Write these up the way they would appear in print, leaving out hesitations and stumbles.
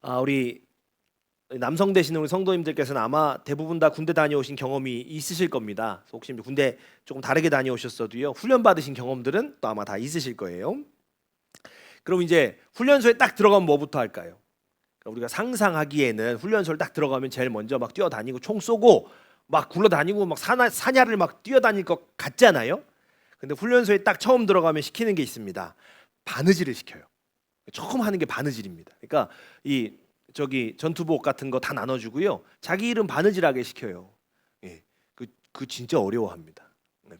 우리 남성 되시는 우리 성도님들께서는 아마 대부분 다 군대 다녀오신 경험이 있으실 겁니다. 혹시 군대 조금 다르게 다녀오셨어도요, 훈련 받으신 경험들은 또 아마 다 있으실 거예요. 그럼 이제 훈련소에 딱 들어가면 뭐부터 할까요? 우리가 상상하기에는 훈련소를 딱 들어가면 제일 먼저 막 뛰어다니고 총 쏘고 막 굴러다니고 막 사냐를 막 뛰어다닐 것 같잖아요. 근데 훈련소에 딱 처음 들어가면 시키는 게 있습니다. 바느질을 시켜요. 처음 하는 게 바느질입니다. 그러니까 이 전투복 같은 거 다 나눠주고요, 자기 이름 바느질하게 시켜요. 예, 그 진짜 어려워합니다.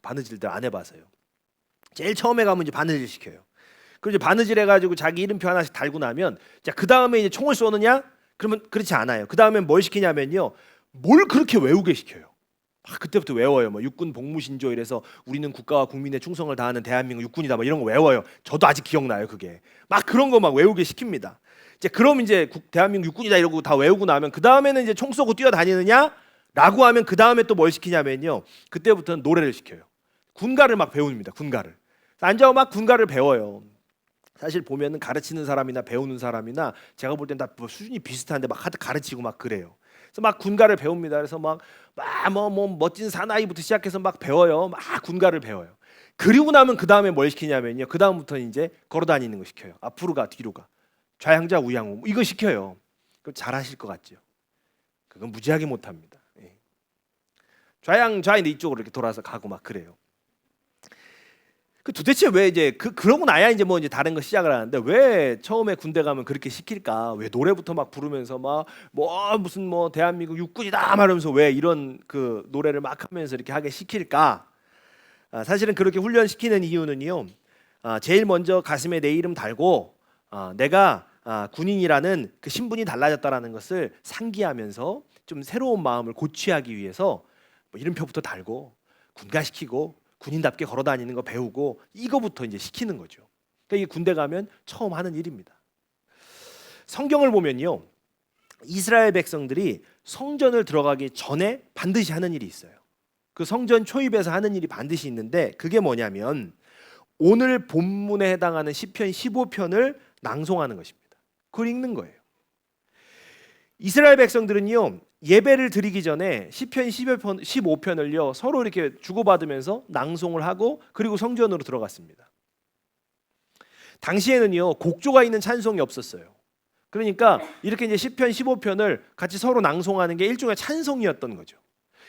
바느질들 안 해봐서요. 제일 처음에 가면 이제 바느질 시켜요. 그리고 이제 바느질 해가지고 자기 이름표 하나씩 달고 나면, 자, 그 다음에 이제 총을 쏘느냐? 그러면 그렇지 않아요. 그 다음에 뭘 시키냐면요, 뭘 그렇게 외우게 시켜요. 그때부터 외워요. 뭐 육군 복무신조 이래서 우리는 국가와 국민의 충성을 다하는 대한민국 육군이다, 뭐 이런 거 외워요. 저도 아직 기억나요. 그게 막 그런 거 막 외우게 시킵니다. 이제 그럼 이제 대한민국 육군이다 이러고 다 외우고 나면 그 다음에는 이제 총 쏘고 뛰어다니느냐라고 하면 그 다음에 또 뭘 시키냐면요, 그때부터는 노래를 시켜요. 군가를 막 배웁니다. 군가를 앉아서 막 군가를 배워요. 사실 보면은 가르치는 사람이나 배우는 사람이나 제가 볼 땐 다 수준이 비슷한데 막 하드 가르치고 막 그래요. 그래서 막 군가를 배웁니다. 그래서 막 뭐 멋진 사나이부터 시작해서 막 배워요. 막 군가를 배워요. 그리고 나면 그 다음에 뭘 시키냐면요, 그 다음부터 이제 걸어다니는 거 시켜요. 앞으로 가, 뒤로 가, 좌양자 우양우, 이거 시켜요. 그럼 잘하실 것 같죠? 그건 무지하게 못합니다. 예. 좌인데 이쪽으로 이렇게 돌아서 가고 막 그래요. 도대체 왜 이제 그러고 나야 이제 뭐 이제 다른 거 시작을 하는데, 왜 처음에 군대 가면 그렇게 시킬까? 왜 노래부터 막 부르면서 막 뭐 무슨 뭐 대한민국 육군이다 말하면서 왜 이런 그 노래를 막 하면서 이렇게 하게 시킬까? 사실은 그렇게 훈련시키는 이유는요, 제일 먼저 가슴에 내 이름 달고 내가 군인이라는 그 신분이 달라졌다라는 것을 상기하면서 좀 새로운 마음을 고취하기 위해서 뭐 이름표부터 달고 군가시키고 군인답게 걸어다니는 거 배우고 이거부터 이제 시키는 거죠. 그러니까 이게 군대 가면 처음 하는 일입니다. 성경을 보면요, 이스라엘 백성들이 성전을 들어가기 전에 반드시 하는 일이 있어요. 그 성전 초입에서 하는 일이 반드시 있는데, 그게 뭐냐면 오늘 본문에 해당하는 시편 15편을 낭송하는 것입니다. 그걸 읽는 거예요. 이스라엘 백성들은요, 예배를 드리기 전에 시편 15편을요 서로 이렇게 주고받으면서 낭송을 하고 그리고 성전으로 들어갔습니다. 당시에는요 곡조가 있는 찬송이 없었어요. 그러니까 이렇게 이제 시편 15편을 같이 서로 낭송하는 게 일종의 찬송이었던 거죠.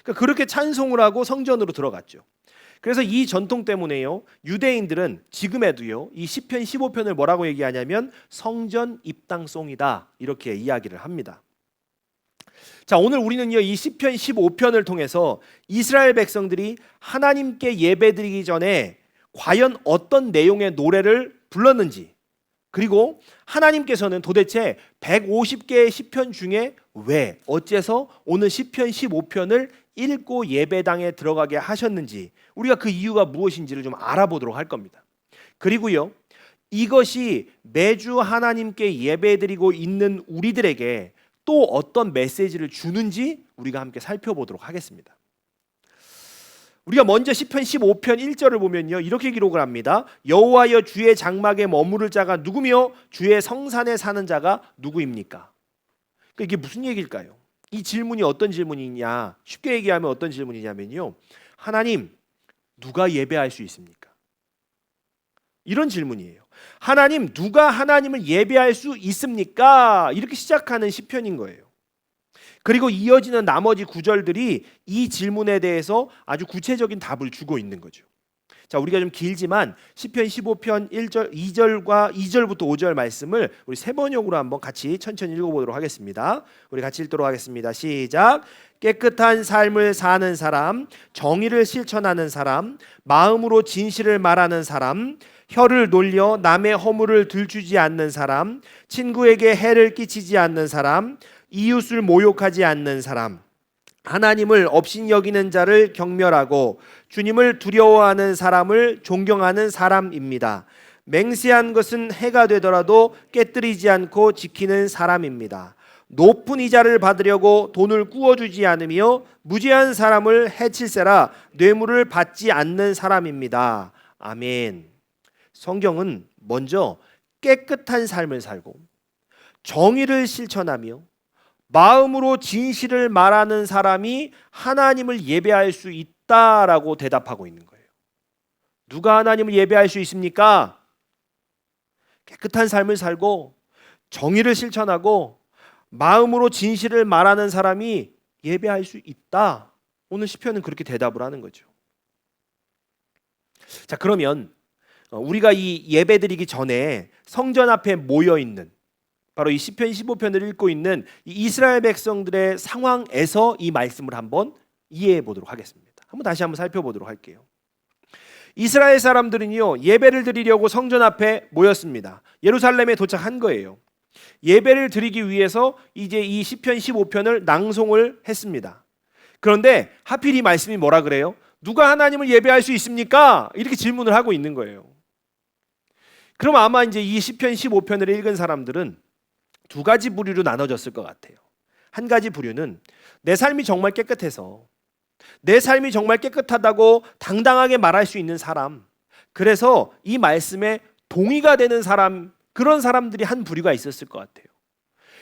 그러니까 그렇게 찬송을 하고 성전으로 들어갔죠. 그래서 이 전통 때문에요, 유대인들은 지금에도요 이 시편 15편을 뭐라고 얘기하냐면 성전 입당송이다, 이렇게 이야기를 합니다. 자, 오늘 우리는요 이 시편 15편을 통해서 이스라엘 백성들이 하나님께 예배드리기 전에 과연 어떤 내용의 노래를 불렀는지, 그리고 하나님께서는 도대체 150개의 시편 중에 왜 어째서 오늘 시편 15편을 읽고 예배당에 들어가게 하셨는지, 우리가 그 이유가 무엇인지를 좀 알아보도록 할 겁니다. 그리고요, 이것이 매주 하나님께 예배드리고 있는 우리들에게 또 어떤 메시지를 주는지 우리가 함께 살펴보도록 하겠습니다. 우리가 먼저 시편 15편 1절을 보면요, 이렇게 기록을 합니다. 여호와여, 주의 장막에 머무를 자가 누구며 주의 성산에 사는 자가 누구입니까? 그러니까 이게 무슨 얘기일까요? 이 질문이 어떤 질문이냐, 쉽게 얘기하면 어떤 질문이냐면요, 하나님, 누가 예배할 수 있습니까? 이런 질문이에요. 하나님, 누가 하나님을 예배할 수 있습니까? 이렇게 시작하는 시편인 거예요. 그리고 이어지는 나머지 구절들이 이 질문에 대해서 아주 구체적인 답을 주고 있는 거죠. 자, 우리가 좀 길지만 시편 15편 1절, 2절부터 5절 말씀을 우리 세 번역으로 한번 같이 천천히 읽어보도록 하겠습니다. 우리 같이 읽도록 하겠습니다. 시작. 깨끗한 삶을 사는 사람, 정의를 실천하는 사람, 마음으로 진실을 말하는 사람, 혀를 놀려 남의 허물을 들추지 않는 사람, 친구에게 해를 끼치지 않는 사람, 이웃을 모욕하지 않는 사람, 하나님을 업신여기는 자를 경멸하고 주님을 두려워하는 사람을 존경하는 사람입니다. 맹세한 것은 해가 되더라도 깨뜨리지 않고 지키는 사람입니다. 높은 이자를 받으려고 돈을 꾸어주지 않으며 무죄한 사람을 해칠세라 뇌물을 받지 않는 사람입니다. 아멘. 성경은 먼저 깨끗한 삶을 살고 정의를 실천하며 마음으로 진실을 말하는 사람이 하나님을 예배할 수 있다라고 대답하고 있는 거예요. 누가 하나님을 예배할 수 있습니까? 깨끗한 삶을 살고 정의를 실천하고 마음으로 진실을 말하는 사람이 예배할 수 있다. 오늘 시편은 그렇게 대답을 하는 거죠. 자, 그러면 우리가 이 예배드리기 전에 성전 앞에 모여 있는 바로 이 시편 15편을 읽고 있는 이 이스라엘 백성들의 상황에서 이 말씀을 한번 이해해 보도록 하겠습니다. 다시 한번 살펴보도록 할게요. 이스라엘 사람들은요, 예배를 드리려고 성전 앞에 모였습니다. 예루살렘에 도착한 거예요. 예배를 드리기 위해서 이제 이 시편 15편을 낭송을 했습니다. 그런데 하필 이 말씀이 뭐라 그래요? 누가 하나님을 예배할 수 있습니까? 이렇게 질문을 하고 있는 거예요. 그럼 아마 이제 이 시편 15편을 읽은 사람들은 두 가지 부류로 나눠졌을 것 같아요. 한 가지 부류는 내 삶이 정말 깨끗해서 내 삶이 정말 깨끗하다고 당당하게 말할 수 있는 사람, 그래서 이 말씀에 동의가 되는 사람, 그런 사람들이 한 부류가 있었을 것 같아요.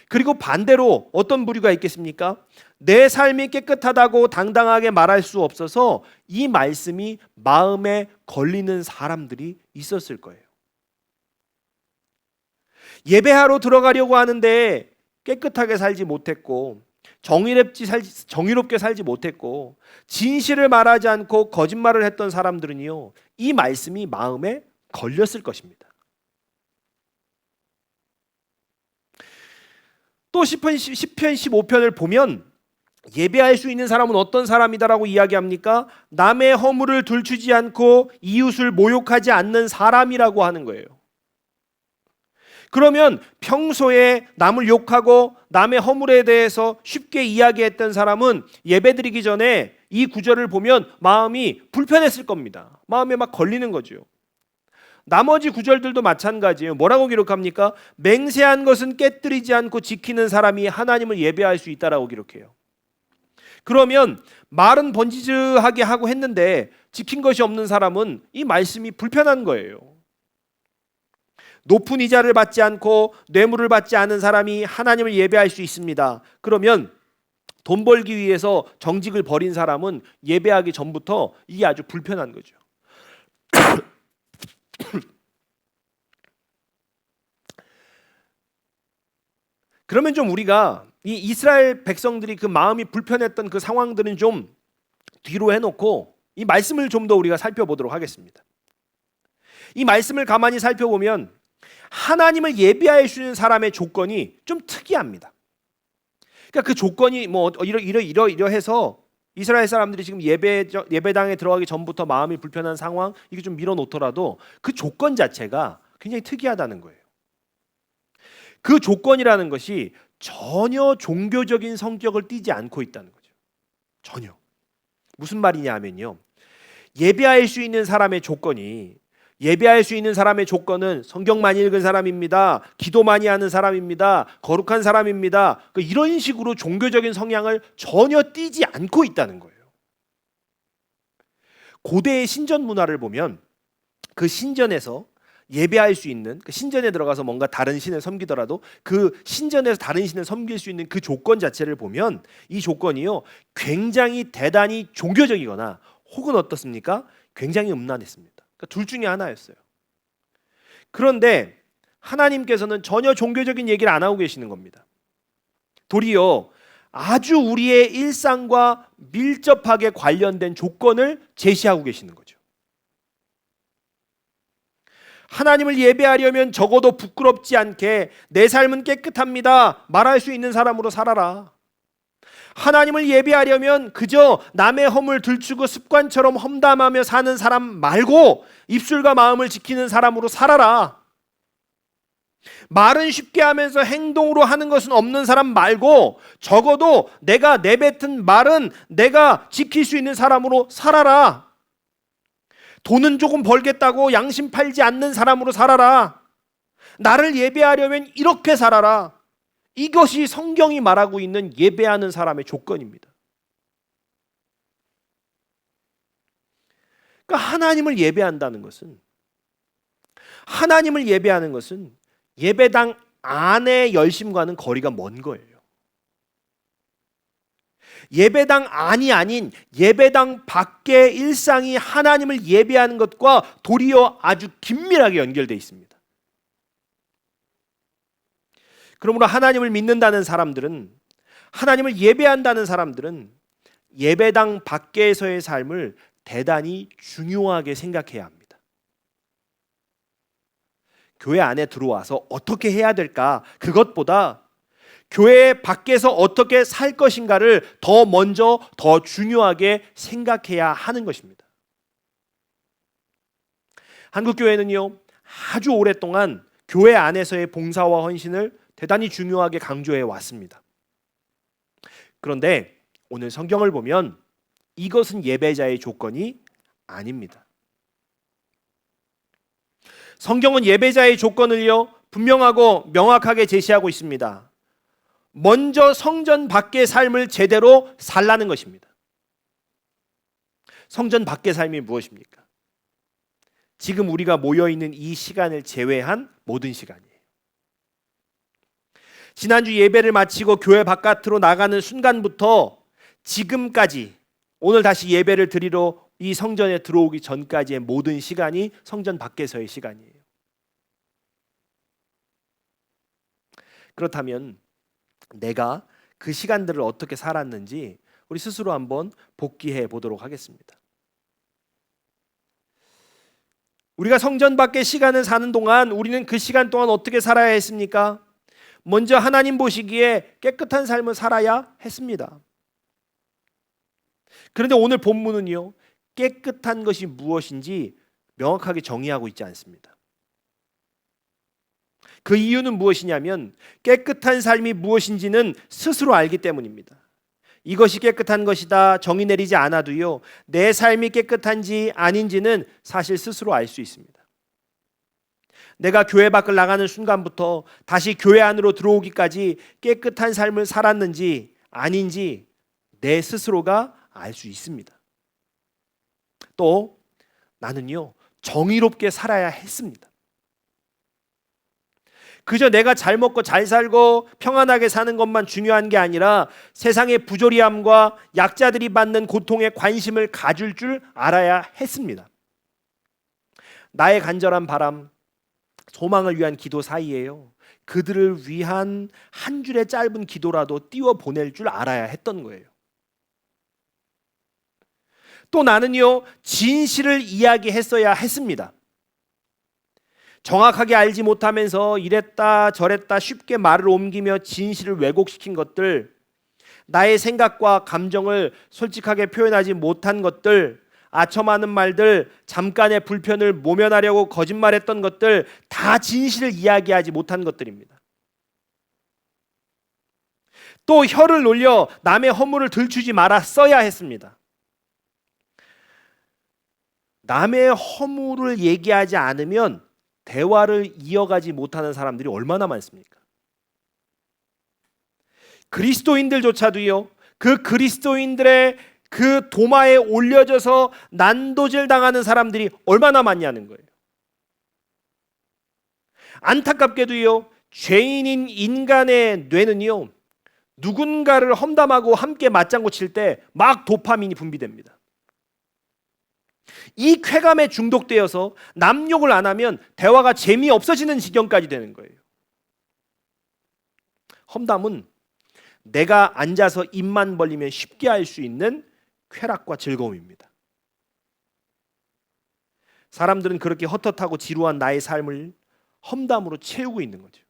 그리고 반대로 어떤 부류가 있겠습니까? 내 삶이 깨끗하다고 당당하게 말할 수 없어서 이 말씀이 마음에 걸리는 사람들이 있었을 거예요. 예배하러 들어가려고 하는데 깨끗하게 살지 못했고 정의롭게 살지 못했고 진실을 말하지 않고 거짓말을 했던 사람들은요, 이 말씀이 마음에 걸렸을 것입니다. 또 시편 15편을 보면 예배할 수 있는 사람은 어떤 사람이다라고 이야기합니까? 남의 허물을 들추지 않고 이웃을 모욕하지 않는 사람이라고 하는 거예요. 그러면 평소에 남을 욕하고 남의 허물에 대해서 쉽게 이야기했던 사람은 예배드리기 전에 이 구절을 보면 마음이 불편했을 겁니다. 마음에 막 걸리는 거죠. 나머지 구절들도 마찬가지예요. 뭐라고 기록합니까? 맹세한 것은 깨뜨리지 않고 지키는 사람이 하나님을 예배할 수 있다라고 기록해요. 그러면 말은 번지르하게 하고 했는데 지킨 것이 없는 사람은 이 말씀이 불편한 거예요. 높은 이자를 받지 않고 뇌물을 받지 않은 사람이 하나님을 예배할 수 있습니다. 그러면 돈 벌기 위해서 정직을 버린 사람은 예배하기 전부터 이게 아주 불편한 거죠. 그러면 좀 우리가 이 이스라엘 백성들이 그 마음이 불편했던 그 상황들은 좀 뒤로 해놓고 이 말씀을 좀 더 우리가 살펴보도록 하겠습니다. 이 말씀을 가만히 살펴보면 하나님을 예배할 수 있는 사람의 조건이 좀 특이합니다. 그러니까 그 조건이 뭐 이러해서 이스라엘 사람들이 지금 예배당에 들어가기 전부터 마음이 불편한 상황, 이게 좀 밀어놓더라도 그 조건 자체가 굉장히 특이하다는 거예요. 그 조건이라는 것이 전혀 종교적인 성격을 띠지 않고 있다는 거죠. 전혀. 무슨 말이냐 하면요, 예배할 수 있는 사람의 조건이, 예배할 수 있는 사람의 조건은 성경 많이 읽은 사람입니다, 기도 많이 하는 사람입니다, 거룩한 사람입니다, 이런 식으로 종교적인 성향을 전혀 띠지 않고 있다는 거예요. 고대의 신전 문화를 보면 그 신전에서 예배할 수 있는, 그 신전에 들어가서 뭔가 다른 신을 섬기더라도 그 신전에서 다른 신을 섬길 수 있는 그 조건 자체를 보면 이 조건이요, 굉장히 대단히 종교적이거나 혹은 어떻습니까? 굉장히 음란했습니다. 그러니까 둘 중에 하나였어요. 그런데 하나님께서는 전혀 종교적인 얘기를 안 하고 계시는 겁니다. 도리어 아주 우리의 일상과 밀접하게 관련된 조건을 제시하고 계시는 거죠. 하나님을 예배하려면 적어도 부끄럽지 않게 내 삶은 깨끗합니다 말할 수 있는 사람으로 살아라. 하나님을 예배하려면 그저 남의 허물 들추고 습관처럼 험담하며 사는 사람 말고 입술과 마음을 지키는 사람으로 살아라. 말은 쉽게 하면서 행동으로 하는 것은 없는 사람 말고 적어도 내가 내뱉은 말은 내가 지킬 수 있는 사람으로 살아라. 돈은 조금 벌겠다고 양심 팔지 않는 사람으로 살아라. 나를 예배하려면 이렇게 살아라. 이것이 성경이 말하고 있는 예배하는 사람의 조건입니다. 그러니까 하나님을 예배한다는 것은, 하나님을 예배하는 것은 예배당 안의 열심과는 거리가 먼 거예요. 예배당 안이 아닌 예배당 밖의 일상이 하나님을 예배하는 것과 도리어 아주 긴밀하게 연결되어 있습니다. 그러므로 하나님을 믿는다는 사람들은, 하나님을 예배한다는 사람들은 예배당 밖에서의 삶을 대단히 중요하게 생각해야 합니다. 교회 안에 들어와서 어떻게 해야 될까? 그것보다 교회 밖에서 어떻게 살 것인가를 더 먼저, 더 중요하게 생각해야 하는 것입니다. 한국교회는요, 아주 오랫동안 교회 안에서의 봉사와 헌신을 대단히 중요하게 강조해 왔습니다. 그런데 오늘 성경을 보면 이것은 예배자의 조건이 아닙니다. 성경은 예배자의 조건을요, 분명하고 명확하게 제시하고 있습니다. 먼저 성전 밖의 삶을 제대로 살라는 것입니다. 성전 밖의 삶이 무엇입니까? 지금 우리가 모여있는 이 시간을 제외한 모든 시간이에요. 지난주 예배를 마치고 교회 바깥으로 나가는 순간부터 지금까지, 오늘 다시 예배를 드리러 이 성전에 들어오기 전까지의 모든 시간이 성전 밖에서의 시간이에요. 그렇다면 내가 그 시간들을 어떻게 살았는지 우리 스스로 한번 복기해 보도록 하겠습니다. 우리가 성전 밖의 시간을 사는 동안 우리는 그 시간 동안 어떻게 살아야 했습니까? 먼저 하나님 보시기에 깨끗한 삶을 살아야 했습니다. 그런데 오늘 본문은요, 깨끗한 것이 무엇인지 명확하게 정의하고 있지 않습니다. 그 이유는 무엇이냐면 깨끗한 삶이 무엇인지는 스스로 알기 때문입니다. 이것이 깨끗한 것이다 정의 내리지 않아도요, 내 삶이 깨끗한지 아닌지는 사실 스스로 알 수 있습니다. 내가 교회 밖을 나가는 순간부터 다시 교회 안으로 들어오기까지 깨끗한 삶을 살았는지 아닌지 내 스스로가 알 수 있습니다. 또 나는요, 정의롭게 살아야 했습니다. 그저 내가 잘 먹고 잘 살고 평안하게 사는 것만 중요한 게 아니라 세상의 부조리함과 약자들이 받는 고통에 관심을 가질 줄 알아야 했습니다. 나의 간절한 바람, 소망을 위한 기도 사이에요, 그들을 위한 한 줄의 짧은 기도라도 띄워 보낼 줄 알아야 했던 거예요. 또 나는요, 진실을 이야기했어야 했습니다. 정확하게 알지 못하면서 이랬다 저랬다 쉽게 말을 옮기며 진실을 왜곡시킨 것들, 나의 생각과 감정을 솔직하게 표현하지 못한 것들, 아첨하는 말들, 잠깐의 불편을 모면하려고 거짓말했던 것들, 다 진실을 이야기하지 못한 것들입니다. 또 혀를 놀려 남의 허물을 들추지 말았어야 했습니다. 남의 허물을 얘기하지 않으면 대화를 이어가지 못하는 사람들이 얼마나 많습니까? 그리스도인들조차도요, 그 그리스도인들의 그 도마에 올려져서 난도질 당하는 사람들이 얼마나 많냐는 거예요. 안타깝게도요, 죄인인 인간의 뇌는요, 누군가를 험담하고 함께 맞장구 칠 때 막 도파민이 분비됩니다. 이 쾌감에 중독되어서 남 욕을 안 하면 대화가 재미없어지는 지경까지 되는 거예요. 험담은 내가 앉아서 입만 벌리면 쉽게 할 수 있는 쾌락과 즐거움입니다. 사람들은 그렇게 헛헛하고 지루한 나의 삶을 험담으로 채우고 있는 거죠.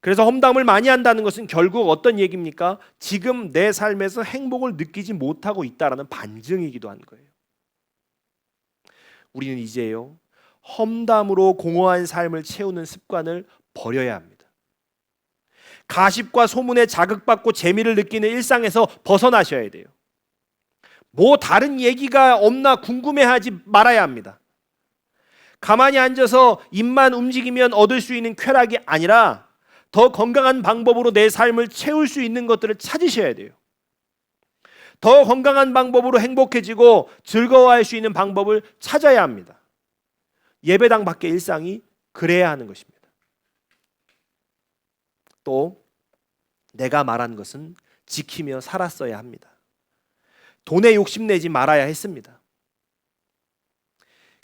그래서 험담을 많이 한다는 것은 결국 어떤 얘기입니까? 지금 내 삶에서 행복을 느끼지 못하고 있다라는 반증이기도 한 거예요. 우리는 이제요, 험담으로 공허한 삶을 채우는 습관을 버려야 합니다. 가십과 소문에 자극받고 재미를 느끼는 일상에서 벗어나셔야 돼요. 뭐 다른 얘기가 없나 궁금해하지 말아야 합니다. 가만히 앉아서 입만 움직이면 얻을 수 있는 쾌락이 아니라 더 건강한 방법으로 내 삶을 채울 수 있는 것들을 찾으셔야 돼요. 더 건강한 방법으로 행복해지고 즐거워할 수 있는 방법을 찾아야 합니다. 예배당 밖의 일상이 그래야 하는 것입니다. 또 내가 말한 것은 지키며 살았어야 합니다. 돈에 욕심내지 말아야 했습니다.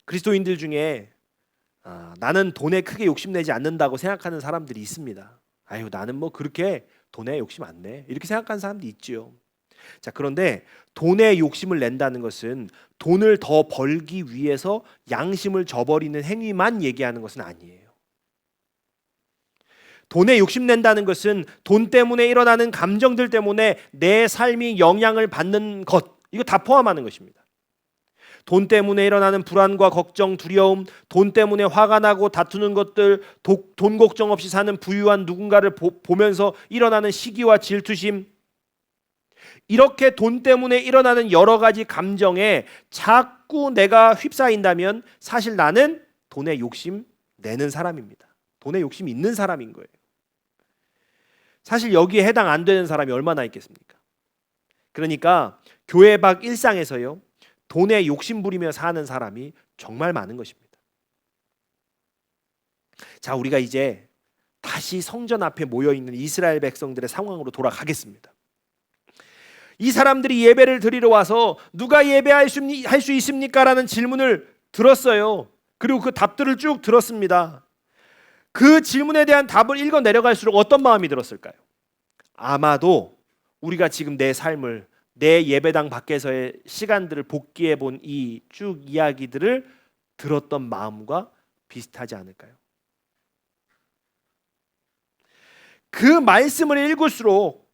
그리스도인들 중에 나는 돈에 크게 욕심내지 않는다고 생각하는 사람들이 있습니다. 아유, 나는 뭐 그렇게 돈에 욕심 안 내, 이렇게 생각하는 사람도 있지요. 자, 그런데 돈에 욕심을 낸다는 것은 돈을 더 벌기 위해서 양심을 저버리는 행위만 얘기하는 것은 아니에요. 돈에 욕심낸다는 것은 돈 때문에 일어나는 감정들 때문에 내 삶이 영향을 받는 것, 이거 다 포함하는 것입니다. 돈 때문에 일어나는 불안과 걱정, 두려움, 돈 때문에 화가 나고 다투는 것들, 돈 걱정 없이 사는 부유한 누군가를 보면서 일어나는 시기와 질투심, 이렇게 돈 때문에 일어나는 여러 가지 감정에 자꾸 내가 휩싸인다면 사실 나는 돈에 욕심 내는 사람입니다. 돈에 욕심이 있는 사람인 거예요. 사실 여기에 해당 안 되는 사람이 얼마나 있겠습니까? 그러니까 교회 밖 일상에서요, 돈에 욕심 부리며 사는 사람이 정말 많은 것입니다. 자, 우리가 이제 다시 성전 앞에 모여 있는 이스라엘 백성들의 상황으로 돌아가겠습니다. 이 사람들이 예배를 드리러 와서 누가 예배할 수 있습니까? 라는 질문을 들었어요. 그리고 그 답들을 쭉 들었습니다. 그 질문에 대한 답을 읽어 내려갈수록 어떤 마음이 들었을까요? 아마도 우리가 지금 내 삶을, 내 예배당 밖에서의 시간들을 복기해 본 이 쭉 이야기들을 들었던 마음과 비슷하지 않을까요? 그 말씀을 읽을수록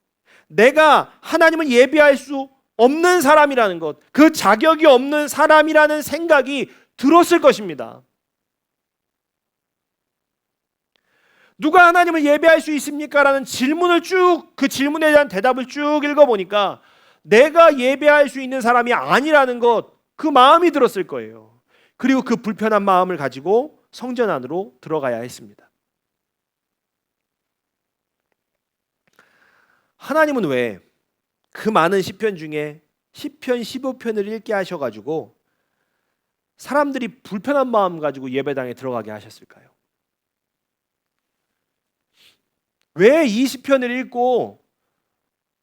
내가 하나님을 예배할 수 없는 사람이라는 것, 그 자격이 없는 사람이라는 생각이 들었을 것입니다. 누가 하나님을 예배할 수 있습니까? 라는 질문을 쭉, 그 질문에 대한 대답을 쭉 읽어보니까 내가 예배할 수 있는 사람이 아니라는 것, 그 마음이 들었을 거예요. 그리고 그 불편한 마음을 가지고 성전 안으로 들어가야 했습니다. 하나님은 왜 그 많은 시편 중에 시편 15편을 읽게 하셔가지고 사람들이 불편한 마음 가지고 예배당에 들어가게 하셨을까요? 왜 이 시편을 읽고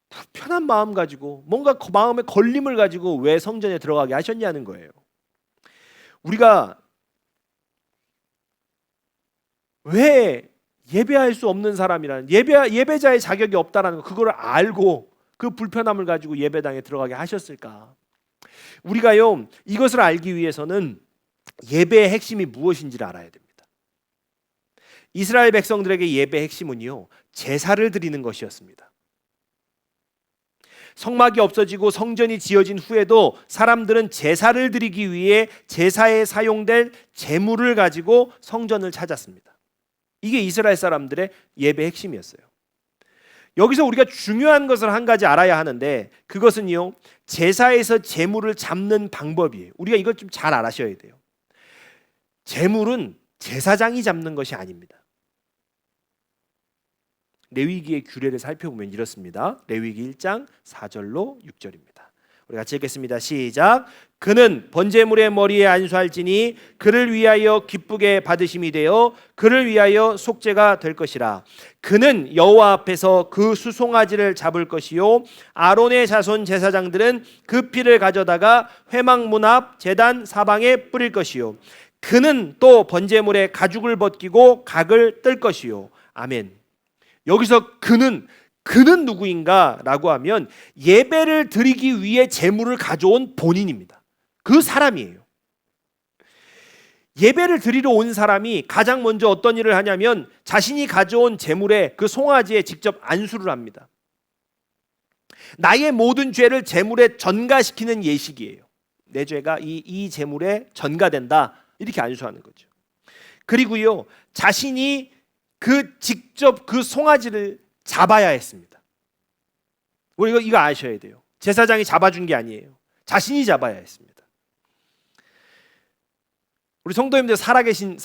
불편한 마음 가지고 뭔가 마음에 걸림을 가지고 왜 성전에 들어가게 하셨냐는 거예요. 우리가 왜 예배할 수 없는 사람이라는, 예배자의 자격이 없다라는 거, 그걸 알고 그 불편함을 가지고 예배당에 들어가게 하셨을까? 우리가요, 이것을 알기 위해서는 예배의 핵심이 무엇인지를 알아야 됩니다. 이스라엘 백성들에게 예배의 핵심은요, 제사를 드리는 것이었습니다. 성막이 없어지고 성전이 지어진 후에도 사람들은 제사를 드리기 위해 제사에 사용될 제물을 가지고 성전을 찾았습니다. 이게 이스라엘 사람들의 예배의 핵심이었어요. 여기서 우리가 중요한 것을 한 가지 알아야 하는데, 그것은요, 제사에서 제물을 잡는 방법이에요. 우리가 이걸 좀 잘 알아셔야 돼요. 제물은 제사장이 잡는 것이 아닙니다. 레위기의 규례를 살펴보면 이렇습니다. 레위기 1장 4절로 6절입니다. 우리 같이 읽겠습니다. 시작. 그는 번제물의 머리에 안수할지니 그를 위하여 기쁘게 받으심이 되어 그를 위하여 속죄가 될 것이라. 그는 여호와 앞에서 그 수송아지를 잡을 것이요 아론의 자손 제사장들은 그 피를 가져다가 회막문 앞 제단 사방에 뿌릴 것이요 그는 또 번제물의 가죽을 벗기고 각을 뜰 것이요. 아멘. 여기서 그는 누구인가 라고 하면 예배를 드리기 위해 제물을 가져온 본인입니다. 그 사람이에요. 예배를 드리러 온 사람이 가장 먼저 어떤 일을 하냐면 자신이 가져온 제물에, 그 송아지에 직접 안수를 합니다. 나의 모든 죄를 제물에 전가시키는 예식이에요. 내 죄가 이 제물에 전가된다, 이렇게 안수하는 거죠. 그리고요, 자신이 직접 그 송아지를 잡아야 했습니다. 우리 이거 아셔야 돼요. 제사장이 잡아준 게 아니에요. 자신이 잡아야 했습니다. 우리 성도님들 살아있는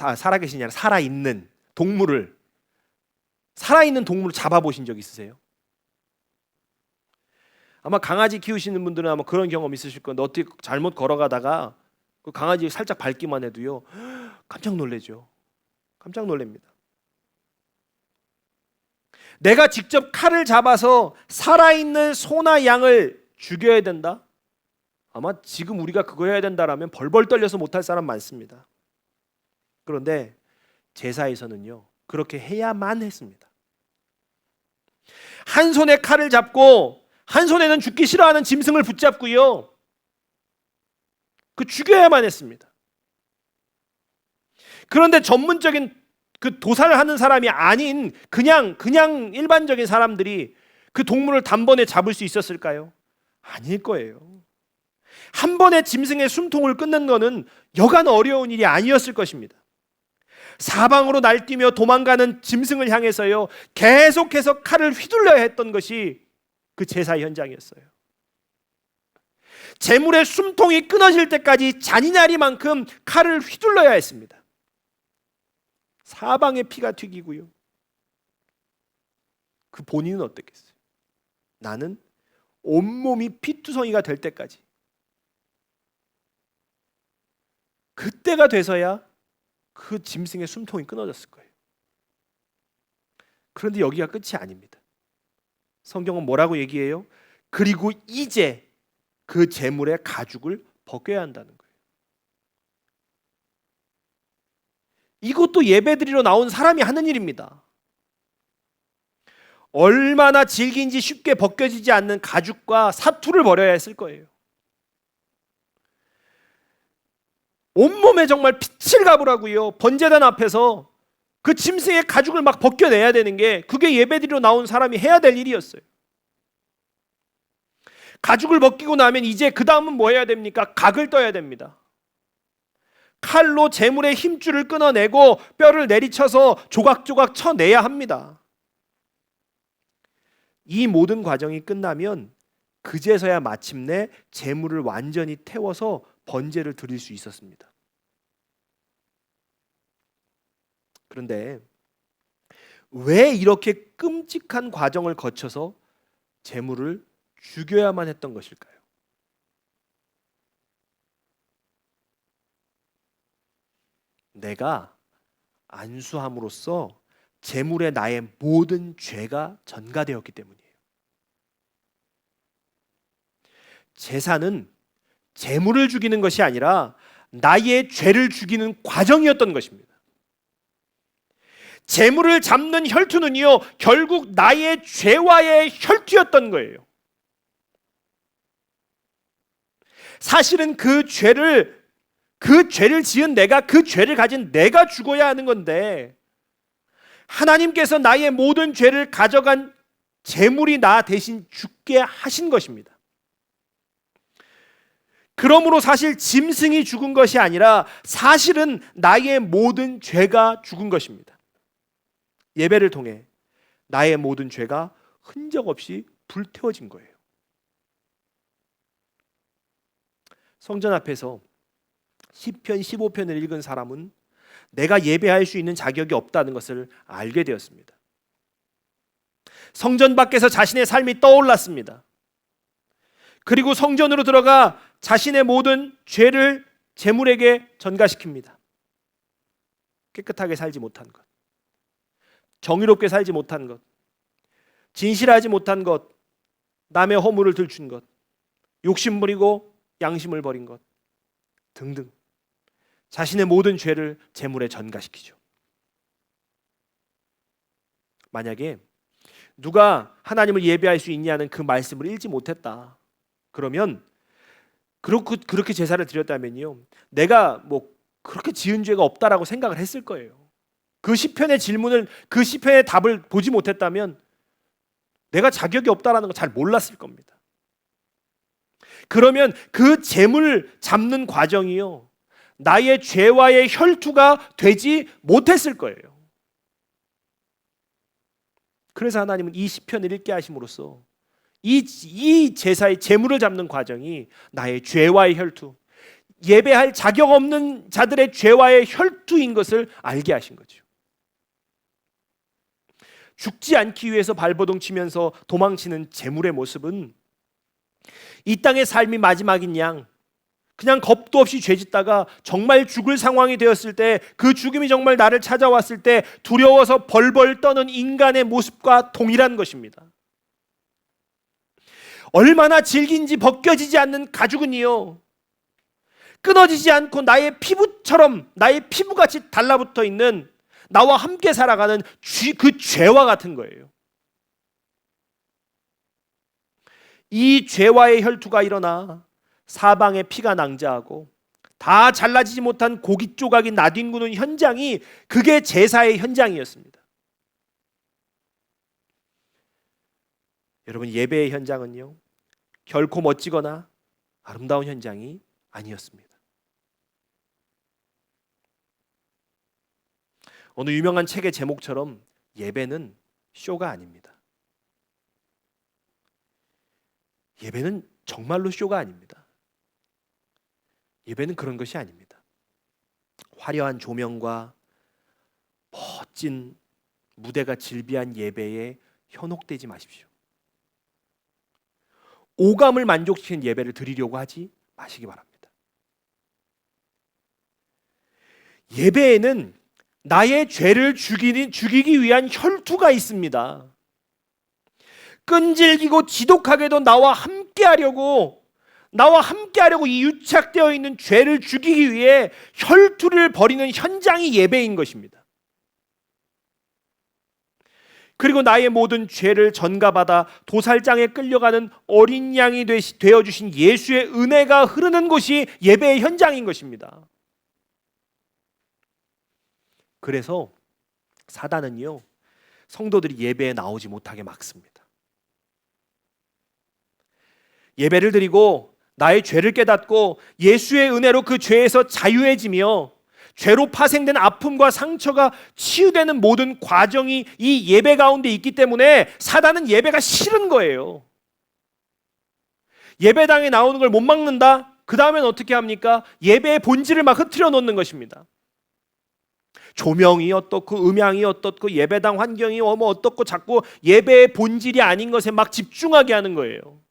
동물을 잡아보신 적 있으세요? 아마 강아지 키우시는 분들은 아마 그런 경험 있으실 건데, 어떻게 잘못 걸어가다가 그 강아지 살짝 밟기만 해도요, 깜짝 놀래죠. 깜짝 놀랍니다. 내가 직접 칼을 잡아서 살아있는 소나 양을 죽여야 된다? 아마 지금 우리가 그거 해야 된다라면 벌벌 떨려서 못할 사람 많습니다. 그런데 제사에서는요, 그렇게 해야만 했습니다. 한 손에 칼을 잡고 한 손에는 죽기 싫어하는 짐승을 붙잡고요, 그 죽여야만 했습니다. 그런데 전문적인 그 도살을 하는 사람이 아닌 그냥 일반적인 사람들이 그 동물을 단번에 잡을 수 있었을까요? 아닐 거예요. 한 번에 짐승의 숨통을 끊는 것은 여간 어려운 일이 아니었을 것입니다. 사방으로 날뛰며 도망가는 짐승을 향해서요, 계속해서 칼을 휘둘러야 했던 것이 그 제사 현장이었어요. 제물의 숨통이 끊어질 때까지 잔인하리만큼 칼을 휘둘러야 했습니다. 사방에 피가 튀기고요. 그 본인은 어땠겠어요? 나는 온몸이 피투성이가 될 때까지, 그때가 돼서야 그 짐승의 숨통이 끊어졌을 거예요. 그런데 여기가 끝이 아닙니다. 성경은 뭐라고 얘기해요? 그리고 이제 그 제물의 가죽을 벗겨야 한다는 거예요. 이것도 예배드리러 나온 사람이 하는 일입니다. 얼마나 질긴지 쉽게 벗겨지지 않는 가죽과 사투를 버려야 했을 거예요. 온몸에 정말 피칠 가부라고요. 번제단 앞에서 그 짐승의 가죽을 막 벗겨내야 되는 게, 그게 예배드리러 나온 사람이 해야 될 일이었어요. 가죽을 벗기고 나면 이제 그 다음은 뭐 해야 됩니까? 각을 떠야 됩니다. 칼로 제물의 힘줄을 끊어내고 뼈를 내리쳐서 조각조각 쳐내야 합니다. 이 모든 과정이 끝나면 그제서야 마침내 제물을 완전히 태워서 번제를 드릴 수 있었습니다. 그런데 왜 이렇게 끔찍한 과정을 거쳐서 제물을 죽여야만 했던 것일까요? 내가 안수함으로써 제물에 나의 모든 죄가 전가되었기 때문이에요. 제사는 제물을 죽이는 것이 아니라 나의 죄를 죽이는 과정이었던 것입니다. 제물을 잡는 혈투는요, 결국 나의 죄와의 혈투였던 거예요. 사실은 그 죄를 지은 내가, 그 죄를 가진 내가 죽어야 하는 건데, 하나님께서 나의 모든 죄를 가져간 제물이 나 대신 죽게 하신 것입니다. 그러므로 사실 짐승이 죽은 것이 아니라 사실은 나의 모든 죄가 죽은 것입니다. 예배를 통해 나의 모든 죄가 흔적 없이 불태워진 거예요. 성전 앞에서 시편 15편을 읽은 사람은 내가 예배할 수 있는 자격이 없다는 것을 알게 되었습니다. 성전 밖에서 자신의 삶이 떠올랐습니다. 그리고 성전으로 들어가 자신의 모든 죄를 제물에게 전가시킵니다. 깨끗하게 살지 못한 것, 정의롭게 살지 못한 것, 진실하지 못한 것, 남의 허물을 들춘 것, 욕심 부리고 양심을 버린 것 등등, 자신의 모든 죄를 제물에 전가시키죠. 만약에 누가 하나님을 예배할 수 있냐는 그 말씀을 읽지 못했다, 그러면 그렇게 제사를 드렸다면요, 내가 뭐 그렇게 지은 죄가 없다라고 생각을 했을 거예요. 그 시편의 질문을, 그 시편의 답을 보지 못했다면 내가 자격이 없다라는 걸 잘 몰랐을 겁니다. 그러면 그 제물 잡는 과정이요, 나의 죄와의 혈투가 되지 못했을 거예요. 그래서 하나님은 이 시편을 읽게 하심으로써 이 제사의 제물을 잡는 과정이 나의 죄와의 혈투, 예배할 자격 없는 자들의 죄와의 혈투인 것을 알게 하신 거죠. 죽지 않기 위해서 발버둥 치면서 도망치는 제물의 모습은 이 땅의 삶이 마지막인 양, 그냥 겁도 없이 죄짓다가 정말 죽을 상황이 되었을 때, 그 죽음이 정말 나를 찾아왔을 때 두려워서 벌벌 떠는 인간의 모습과 동일한 것입니다. 얼마나 질긴지 벗겨지지 않는 가죽은요, 끊어지지 않고 나의 피부처럼, 나의 피부같이 달라붙어 있는, 나와 함께 살아가는 그 죄와 같은 거예요. 이 죄와의 혈투가 일어나 사방에 피가 낭자하고 다 잘라지지 못한 고기 조각이 나뒹구는 현장이, 그게 제사의 현장이었습니다. 여러분, 예배의 현장은요, 결코 멋지거나 아름다운 현장이 아니었습니다. 어느 유명한 책의 제목처럼 예배는 쇼가 아닙니다. 예배는 정말로 쇼가 아닙니다. 예배는 그런 것이 아닙니다. 화려한 조명과 멋진 무대가 질비한 예배에 현혹되지 마십시오. 오감을 만족시키는 예배를 드리려고 하지 마시기 바랍니다. 예배에는 나의 죄를 죽이기 위한 혈투가 있습니다. 끈질기고 지독하게도 나와 함께하려고 이 유착되어 있는 죄를 죽이기 위해 혈투를 벌이는 현장이 예배인 것입니다. 그리고 나의 모든 죄를 전가받아 도살장에 끌려가는 어린 양이 되어주신 예수의 은혜가 흐르는 곳이 예배의 현장인 것입니다. 그래서 사단은요, 성도들이 예배에 나오지 못하게 막습니다. 예배를 드리고 나의 죄를 깨닫고 예수의 은혜로 그 죄에서 자유해지며 죄로 파생된 아픔과 상처가 치유되는 모든 과정이 이 예배 가운데 있기 때문에 사단은 예배가 싫은 거예요. 예배당에 나오는 걸 못 막는다? 그 다음엔 어떻게 합니까? 예배의 본질을 막 흐트려 놓는 것입니다. 조명이 어떻고 음향이 어떻고 예배당 환경이 어떻고 자꾸 예배의 본질이 아닌 것에 막 집중하게 하는 거예요.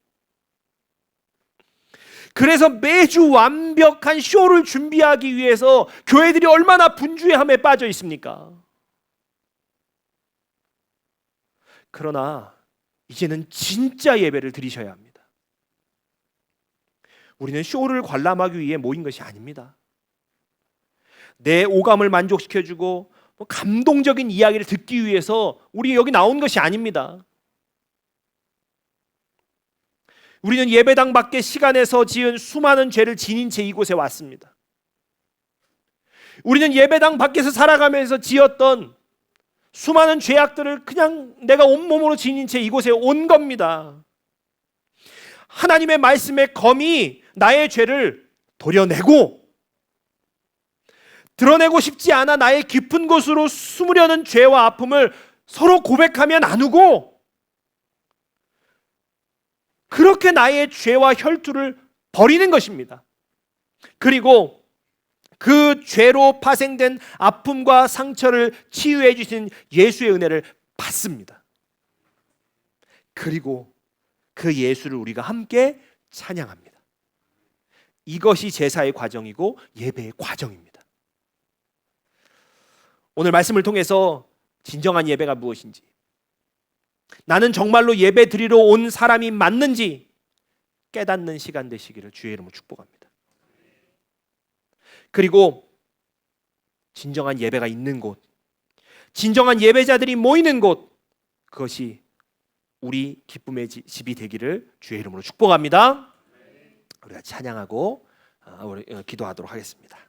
그래서 매주 완벽한 쇼를 준비하기 위해서 교회들이 얼마나 분주해함에 빠져 있습니까? 그러나 이제는 진짜 예배를 드리셔야 합니다. 우리는 쇼를 관람하기 위해 모인 것이 아닙니다. 내 오감을 만족시켜주고 감동적인 이야기를 듣기 위해서 우리 여기 나온 것이 아닙니다. 우리는 예배당 밖에 시간에서 지은 수많은 죄를 지닌 채 이곳에 왔습니다. 우리는 예배당 밖에서 살아가면서 지었던 수많은 죄악들을 그냥 내가 온몸으로 지닌 채 이곳에 온 겁니다. 하나님의 말씀의 검이 나의 죄를 도려내고, 드러내고 싶지 않아 나의 깊은 곳으로 숨으려는 죄와 아픔을 서로 고백하며 나누고, 그렇게 나의 죄와 혈투를 벌이는 것입니다. 그리고 그 죄로 파생된 아픔과 상처를 치유해 주신 예수의 은혜를 받습니다. 그리고 그 예수를 우리가 함께 찬양합니다. 이것이 제사의 과정이고 예배의 과정입니다. 오늘 말씀을 통해서 진정한 예배가 무엇인지, 나는 정말로 예배 드리러 온 사람이 맞는지 깨닫는 시간 되시기를 주의 이름으로 축복합니다. 그리고 진정한 예배가 있는 곳, 진정한 예배자들이 모이는 곳, 그것이 우리 기쁨의 집이 되기를 주의 이름으로 축복합니다. 우리가 찬양하고 기도하도록 하겠습니다.